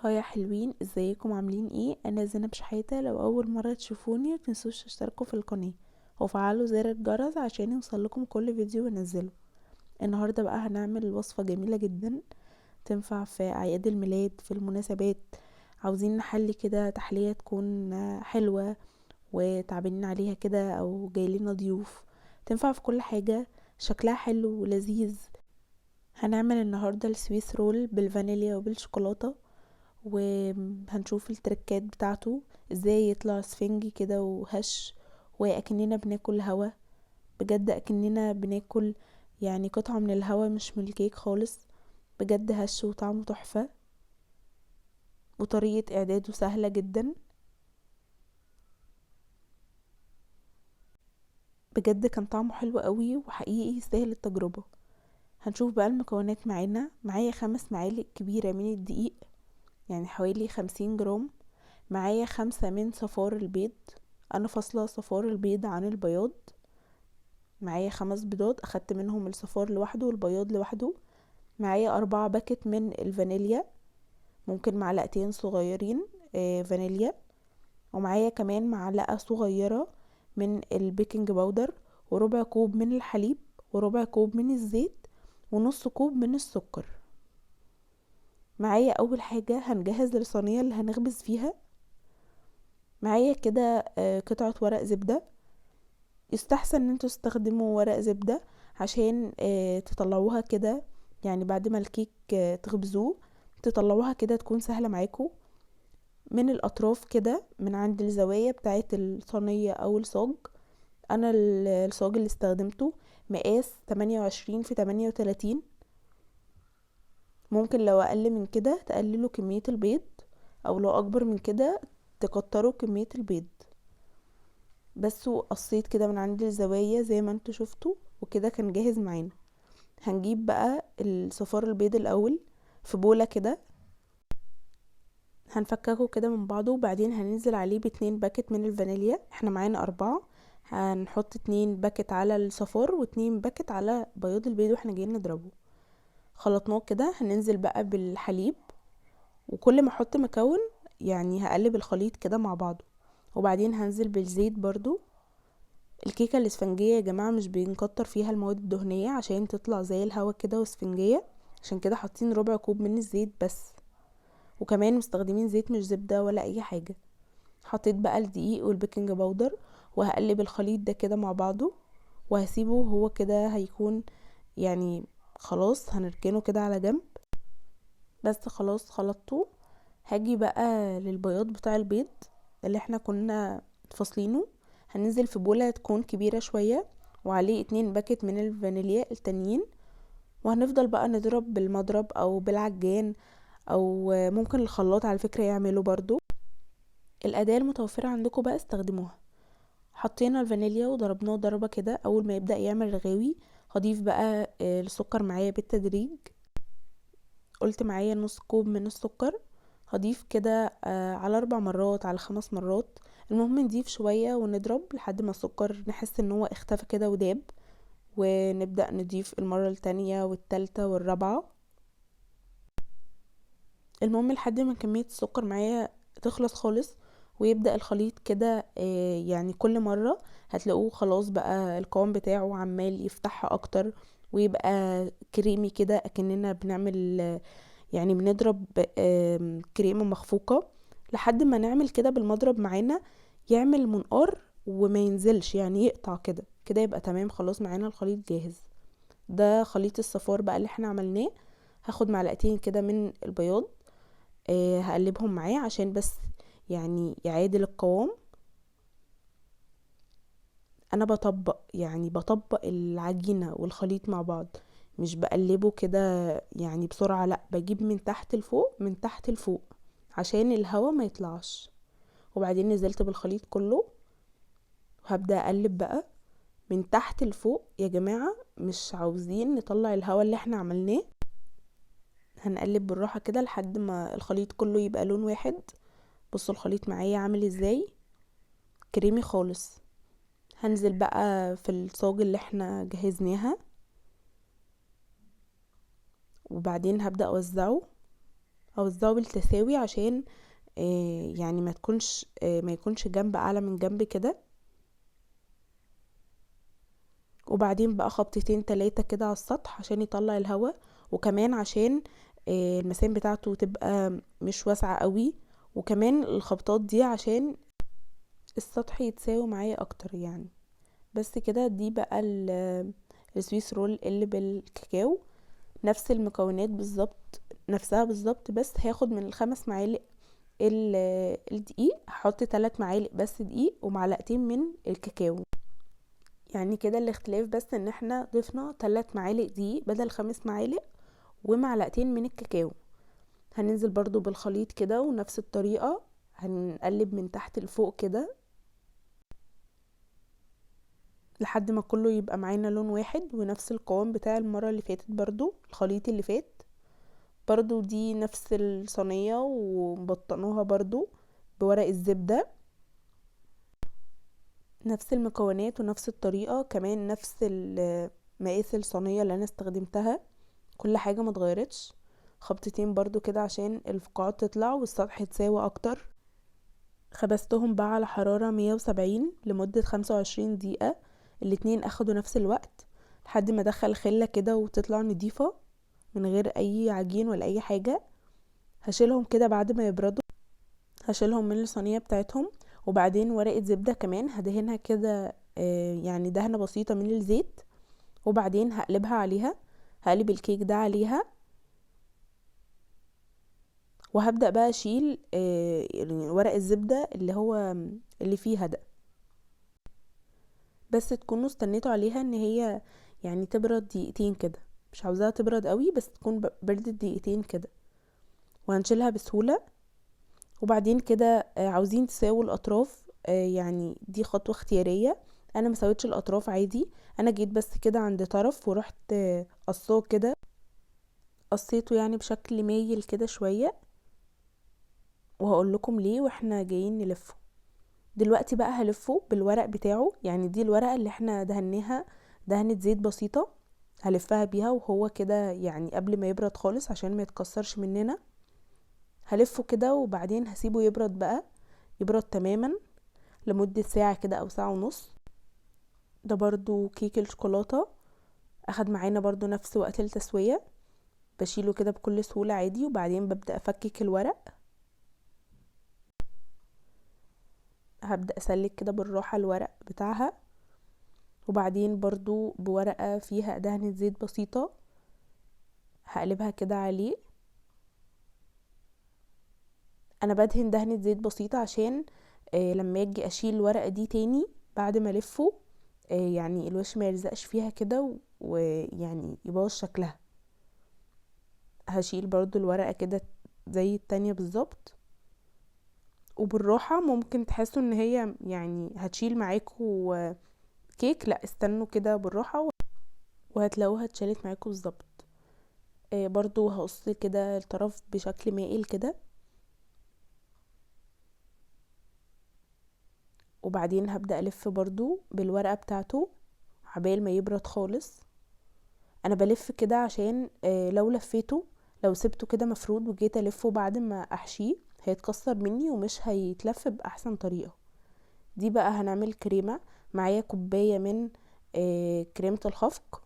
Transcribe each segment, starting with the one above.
هاي يا حلوين، ازيكم عاملين ايه؟ انا زينب شحاتة. لو اول مرة تشوفوني متنسوش تشتركوا في القناة وفعلوا زر الجرس عشان يوصلكم كل فيديو بنزله. النهاردة بقى هنعمل وصفة جميلة جدا تنفع في اعياد الميلاد، في المناسبات. عاوزين نحلي كده تحلية تكون حلوة وتعبانين عليها كده او جايلنا ضيوف. تنفع في كل حاجة، شكلها حلو ولذيذ. هنعمل النهاردة السويس رول بالفانيليا وبالشوكولاتة، وهنشوف التركات بتاعته ازاي يطلع سفنجي كده وهش، واكننا بناكل هوا. بجد اكننا بناكل يعني قطعة من الهوا، مش من الكيك خالص. بجد هش وطعمه تحفة، وطريقة اعداده سهلة جدا. بجد كان طعمه حلو قوي وحقيقي يستاهل التجربة. هنشوف بقى المكونات. معايا 5 معالق كبيرة من الدقيق، يعني حوالي 50 جرام. معايا 5 من صفار البيض، انا فاصله صفار البيض عن البياض. معايا 5 بيضات، اخدت منهم الصفار لوحده والبياض لوحده. معايا 4 باكت من الفانيليا، ممكن معلقتين صغيرين فانيليا. ومعايا كمان معلقة صغيرة من البيكنج باودر، وربع كوب من الحليب، وربع كوب من الزيت، ونص كوب من السكر. معايا اول حاجة هنجهز الصينية اللي هنخبز فيها. معايا كده قطعة ورق زبدة. يستحسن ان انتوا تستخدموا ورق زبدة عشان تطلعوها كده، يعني بعد ما الكيك تخبزوه تطلعوها كده تكون سهلة معاكم من الاطراف كده، من عند الزوايا بتاعه الصينية او الصاج. انا الصاج اللي استخدمته مقاس 28 في 38. ممكن لو اقل من كده تقللوا كمية البيض، او لو اكبر من كده تكتروا كمية البيض. بس وقصيت كده من عند الزوايا زي ما انتوا شفتوا، وكده كان جاهز معانا. هنجيب بقى الصفار البيض الاول في بولة كده، هنفككه كده من بعضه، وبعدين هننزل عليه ب2 باكت من الفانيليا. احنا معانا 4، هنحط 2 باكت على الصفار و2 باكت على بياض البيض واحنا جايين نضربه. خلطناه كده، هننزل بقى بالحليب. وكل ما احط مكون يعني هقلب الخليط كده مع بعضه، وبعدين هنزل بالزيت برضو. الكيكة الاسفنجية يا جماعة مش بنكتر فيها المواد الدهنية عشان تطلع زي الهوا كده واسفنجية، عشان كده حاطين ربع كوب من الزيت بس. وكمان مستخدمين زيت مش زبدة ولا اي حاجة. حطيت بقى الدقيق والبيكنج باودر، وهقلب الخليط ده كده مع بعضه، وهسيبه هو كده هيكون يعني خلاص هنركنه كده على جنب. بس خلاص خلطته. هاجي بقى للبياض بتاع البيض اللي احنا كنا فاصلينه. هننزل في بولة تكون كبيرة شوية، وعليه 2 باكت من الفانيليا التانيين. وهنفضل بقى نضرب بالمضرب او بالعجان، او ممكن الخلاط على فكرة يعمله برضو. الأداة المتوفرة عندكم بقى استخدموها. حطينا الفانيليا وضربناه ضربة كده. اول ما يبدأ يعمل رغاوي هضيف بقى السكر معايا بالتدريج. قلت معايا نص كوب من السكر. هضيف كده على 4 مرات على 5 مرات. المهم نضيف شوية ونضرب لحد ما السكر نحس ان هو اختفى كده وداب، ونبدأ نضيف المرة التانية والتالتة والرابعة. المهم لحد ما كمية السكر معايا تخلص خالص، ويبدأ الخليط كده يعني كل مرة هتلاقوه خلاص بقى القوام بتاعه عمال يفتحها اكتر، ويبقى كريمي كده اكننا بنعمل يعني بنضرب كريمة مخفوقة. لحد ما نعمل كده بالمضرب معانا يعمل منقار وما ينزلش، يعني يقطع كده كده يبقى تمام خلاص معانا الخليط جاهز. ده خليط الصفار بقى اللي احنا عملناه. هاخد معلقتين كده من البياض، هقلبهم معاه عشان بس يعني يعادل القوام. انا بطبق العجينة والخليط مع بعض، مش بقلبه كده يعني بسرعة، لا بجيب من تحت لفوق من تحت لفوق عشان الهوا ما يطلعش. وبعدين نزلت بالخليط كله، وهبدأ اقلب بقى من تحت لفوق. يا جماعة مش عاوزين نطلع الهوا اللي احنا عملناه، هنقلب بالراحة كده لحد ما الخليط كله يبقى لون واحد. بصوا الخليط معايا عامل ازاي، كريمي خالص. هنزل بقى في الصاج اللي احنا جهزناها، وبعدين هبدأ اوزعه اوزعه بالتساوي عشان يعني ما يكونش جنب اعلى من جنب كده. وبعدين بقى خبطتين 3 كده على السطح عشان يطلع الهواء، وكمان عشان المسام بتاعته تبقى مش واسعة قوي، وكمان الخبطات دي عشان السطح يتساوي معايا اكتر يعني. بس كده دي بقى السويس رول اللي بالكاكاو. نفس المكونات بالظبط، نفسها بالظبط، بس هاخد من ال5 معالق الدقيق هحط 3 معالق بس دقيق ومعلقتين من الكاكاو. يعني كده الاختلاف بس ان احنا ضفنا 3 معالق دقيق بدل 5 معالق ومعلقتين من الكاكاو. هننزل برضو بالخليط كده ونفس الطريقة هنقلب من تحت لفوق كده لحد ما كله يبقى معانا لون واحد ونفس القوام بتاع المرة اللي فاتت، برضو الخليط اللي فات. برضو دي نفس الصينية ومبطنوها برضو بورق الزبدة، نفس المكونات ونفس الطريقة، كمان نفس مقاس الصينية اللي انا استخدمتها، كل حاجة ما اتغيرتش. خبطتين برضو كده عشان الفقاعات تطلع والسطح يتساوي اكتر. خبزتهم بقى على حرارة 170 لمدة 25 دقيقة، الاتنين اخدوا نفس الوقت لحد ما ادخل خلة كده وتطلع نضيفة من غير اي عجين ولا اي حاجة. هشيلهم كده بعد ما يبردوا، هشيلهم من الصينية بتاعتهم، وبعدين ورقة زبدة كمان هدهنها كده يعني دهنة بسيطة من الزيت، وبعدين هقلبها عليها، هقلب الكيك ده عليها، وهبدأ بقى اشيل يعني ورق الزبدة اللي فيها ده. بس تكونوا استنيتوا عليها ان هي يعني تبرد دقيقتين كده، مش عاوزاها تبرد قوي بس تكون بردت دقيقتين كده، وهنشيلها بسهولة. وبعدين كده عاوزين تساووا الاطراف، يعني دي خطوة اختيارية، انا ما سويتش الاطراف عادي، انا جيت بس كده عند طرف ورحت قصاه كده، قصيته يعني بشكل مايل كده شوية، وهقول لكم ليه واحنا جايين نلفه. دلوقتي بقى هلفه بالورق بتاعه، يعني دي الورقة اللي احنا دهناها دهنة زيت بسيطة، هلفها بيها وهو كده يعني قبل ما يبرد خالص عشان ما يتكسرش مننا. هلفه كده وبعدين هسيبه يبرد بقى، يبرد تماما لمدة ساعة كده او ساعة ونص. ده برضو كيك الشوكولاتة اخد معانا برضو نفس وقت التسوية، بشيله كده بكل سهولة عادي، وبعدين ببدأ افكك الورق، هبدأ اسلك كده بالراحة الورق بتاعها، وبعدين برضو بورقة فيها دهنة زيت بسيطة هقلبها كده عليه. انا بدهن دهنة زيت بسيطة عشان لما اجي اشيل الورقة دي تاني بعد ما الفه يعني الوش ما يلزقش فيها كده ويعني يبوظ شكلها. هشيل برضو الورقة كده زي التانية بالظبط، وبالراحة ممكن تحسوا ان هي يعني هتشيل معاكو كيك، لا استنوا كده بالراحة وهتلاقوها اتشالت معاكو بالظبط. برضو هقص كده الطرف بشكل مائل كده، وبعدين هبدأ الف برضو بالورقة بتاعته عبال ما يبرد خالص. انا بلف كده عشان لو لفيته، لو سبته كده مفرود وجيت الفه بعد ما احشيه هيتكسر مني ومش هيتلف باحسن طريقة. دي بقى هنعمل كريمة، معايا كوباية من كريمة الخفق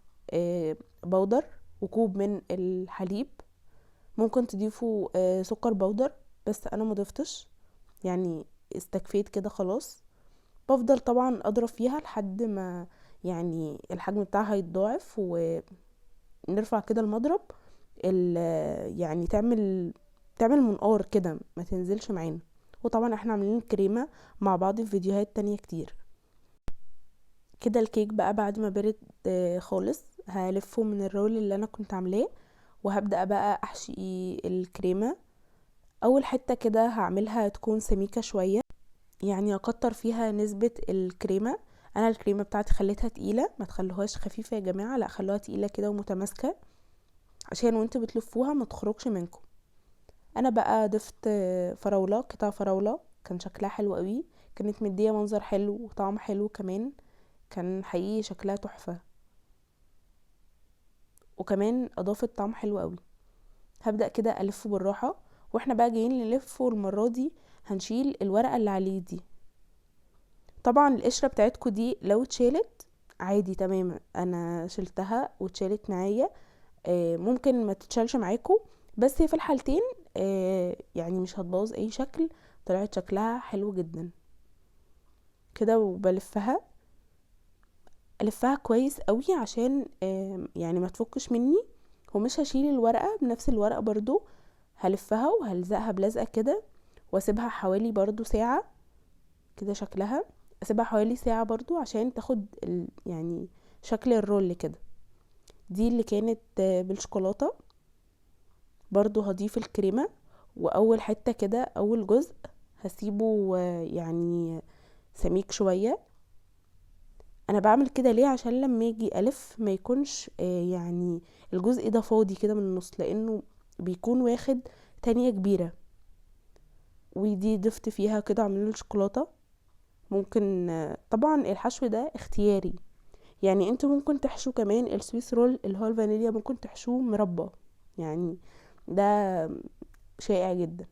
بودر، وكوب من الحليب، ممكن تضيفوا سكر بودر بس انا مضفتش، يعني استكفيت كده خلاص. بفضل طبعا اضرب فيها لحد ما يعني الحجم بتاعها يتضاعف، ونرفع كده المضرب يعني تعمل منقار كده ما تنزلش معانا. وطبعا احنا عاملين كريمة مع بعض في فيديوهات تانية كتير. كده الكيك بقى بعد ما برد خالص هلفه من الرول اللي انا كنت عاملاه، وهبدأ بقى احشي الكريمة. اول حتة كده هعملها تكون سميكة شوية، يعني اكتر فيها نسبة الكريمة. انا الكريمة بتاعتي خليتها تقيلة، ما تخلوهاش خفيفة يا جماعة، لا خلوها تقيلة كده ومتماسكة عشان وانتوا بتلفوها ما تخرجش منكم. انا بقى ضفت فراولة، قطع فراولة، كان شكلها حلو قوي، كانت مدية منظر حلو وطعم حلو كمان، كان حقيقي شكلها تحفة، وكمان اضافت طعم حلو قوي. هبدأ كده الفه بالراحة واحنا بقى جايين نلف، والمرة دي هنشيل الورقة اللي عليه دي. طبعا القشرة بتاعتكو دي لو اتشالت عادي تماما، انا شلتها واتشالت معايا. ممكن ما تتشالش معاكو، بس هي في الحالتين يعني مش هتبوظ اي شكل، طلعت شكلها حلو جدا كده. وبلفها الفها كويس قوي عشان يعني ما تفكش مني. ومش هشيل الورقة بنفس الورقة برضو، هلفها وهلزقها بلزقة كده، واسيبها حوالي برضو ساعة كده شكلها. اسيبها حوالي ساعة برضو عشان تاخد يعني شكل الرول كده. دي اللي كانت بالشوكولاتة. برضو هضيف الكريمة، واول حتة كده اول جزء هسيبه يعني سميك شوية. انا بعمل كده ليه؟ عشان لما اجي الف ما يكونش يعني الجزء ده فاضي كده من النص، لانه بيكون واخد تانية كبيرة. ودي ضفت فيها كده عملوا الشوكولاتة. ممكن طبعا الحشو ده اختياري، يعني انتوا ممكن تحشوا كمان السويس رول اللي هو الفانيليا، ممكن تحشوه مربى، يعني ده شائع جدا.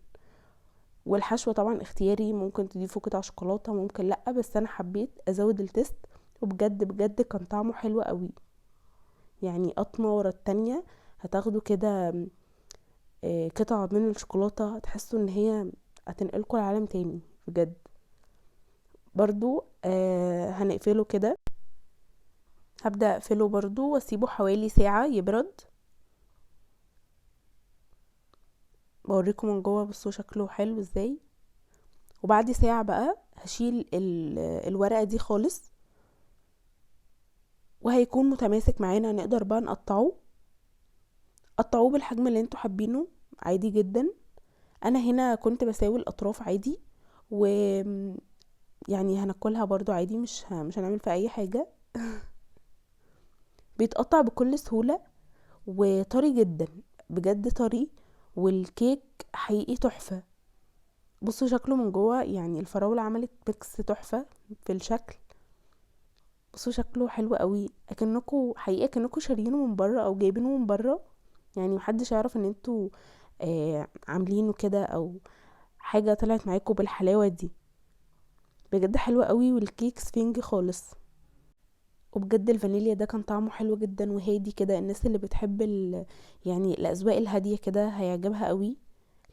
والحشوة طبعا اختياري، ممكن تضيفوا قطع شوكولاتة ممكن لا، بس انا حبيت ازود التست. وبجد بجد كان طعمه حلو قوي، يعني قطمة ورا التانية هتاخدوا كده قطع من الشوكولاتة، هتحسوا ان هي هتنقلكوا لعالم تاني بجد. برضو هنقفله كده، هبدأ اقفله برضو واسيبه حوالي ساعة يبرد. بوريكم من جوه، بصوا شكله حلو ازاي. وبعد ساعة بقى هشيل الورقة دي خالص، وهيكون متماسك معانا. نقدر بقى نقطعه، قطعوه بالحجم اللي انتوا حابينه عادي جدا. انا هنا كنت بساوي الاطراف عادي، و يعني هناكلها برضو عادي، مش هنعمل فيها اي حاجة. بيتقطع بكل سهولة، وطري جدا بجد طري. والكيك حقيقي تحفة. بصوا شكله من جوه، يعني الفراولة عملت ميكس تحفة في الشكل. بصوا شكله حلو قوي، اكنكوا حقيقة اكنكوا شاريينه من بره او جايبينه من بره، يعني محدش يعرف ان انتوا عاملينه كده، او حاجة طلعت معاكوا بالحلاوة دي. بجد حلوة قوي، والكيك سفنج خالص. وبجد الفانيليا ده كان طعمه حلو جدا وهادي كده. الناس اللي بتحب يعني الاذواق الهادية كده هيعجبها قوي،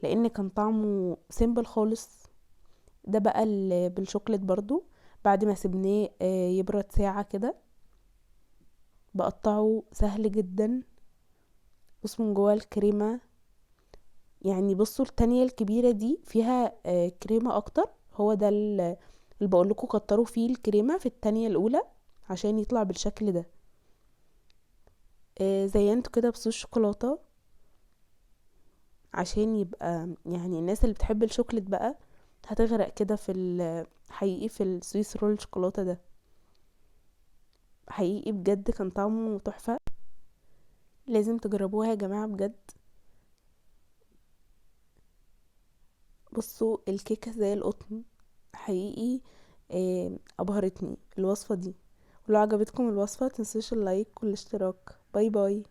لان كان طعمه سيمبل خالص. ده بقى بالشوكليت برضو، بعد ما سيبناه يبرد ساعة كده بقطعه سهل جدا. بصوا من جوه الكريمة، يعني بصوا التانية الكبيرة دي فيها كريمة اكتر. هو ده اللي بقولكوا كتروا فيه الكريمة في التانية الاولى عشان يطلع بالشكل ده. زينته كده بصوص شوكولاتة عشان يبقى يعني الناس اللي بتحب الشوكولات بقى هتغرق كده حقيقي في السويس رول شوكولاتة ده. حقيقي بجد كان طعمه تحفة، لازم تجربوها يا جماعة بجد. بصوا الكيكة زي القطن حقيقي. ابهرتني الوصفة دي. ولو عجبتكم الوصفة تنسوش اللايك والاشتراك. باي باي.